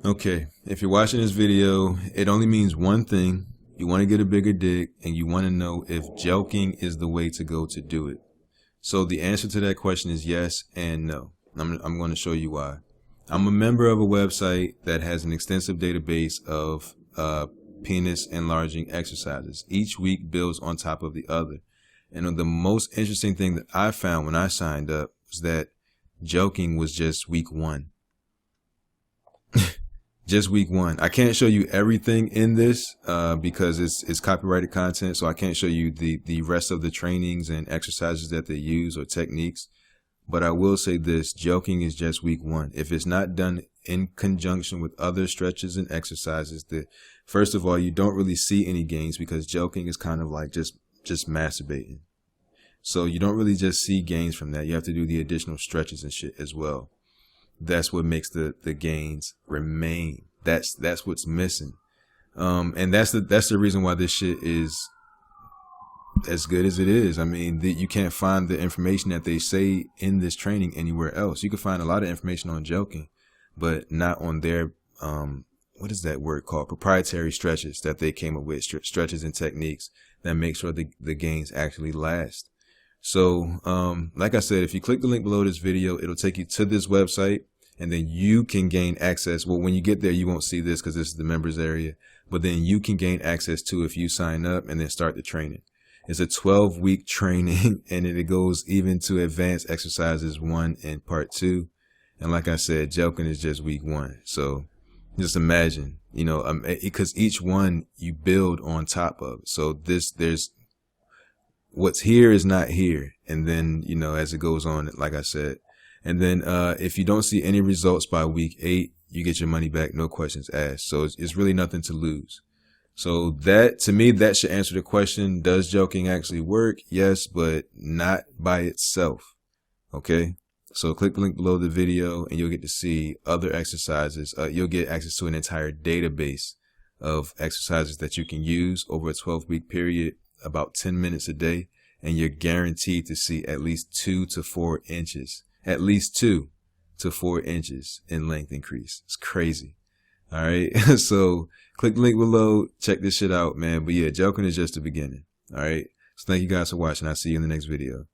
Okay, if you're watching this video, it only means one thing. You want to get a bigger dick and you want to know if jelqing is the way to go to do it. So the answer to that question is yes and no. I'm going to show you why. I'm a member of a website that has an extensive database of penis enlarging exercises. Each week builds on top of the other. And the most interesting thing that I found when I signed up was that jelqing was just week one. Just week one. I can't show you everything in this because it's copyrighted content, so I can't show you the rest of the trainings and exercises that they use or techniques. But I will say this, jelqing is just week one. If it's not done in conjunction with other stretches and exercises, first of all, you don't really see any gains because jelqing is kind of like just masturbating. So you don't really just see gains from that. You have to do the additional stretches and shit as well. That's what makes the gains remain. That's what's missing. And that's the reason why this shit is as good as it is. I mean, you can't find the information that they say in this training anywhere else. You can find a lot of information on jelqing, but not on their, what is that word called? Proprietary stretches that they came up with, stretches and techniques that make sure the gains actually last. So, like I said, if you click the link below this video, it'll take you to this website and then you can gain access. Well, when you get there, you won't see this because this is the members area, but then you can gain access to if you sign up and then start the training. It's a 12-week training and it goes even to advanced exercises 1 and part 2. And like I said, jelqing is just week 1. So just imagine, because each one you build on top of. So there's what's here is not here. And then, as it goes on, like I said, and then, if you don't see any results by week 8, you get your money back. No questions asked. So it's really nothing to lose. So to me, that should answer the question. Does jelqing actually work? Yes, but not by itself. Okay. So click the link below the video and you'll get to see other exercises. You'll get access to an entire database of exercises that you can use over a 12-week period, about 10 minutes a day. And you're guaranteed to see at least 2 to 4 inches, at least 2 to 4 inches in length increase. It's crazy. All right. So click the link below. Check this shit out, man. But yeah, jelqing is just the beginning. All right. So thank you guys for watching. I'll see you in the next video.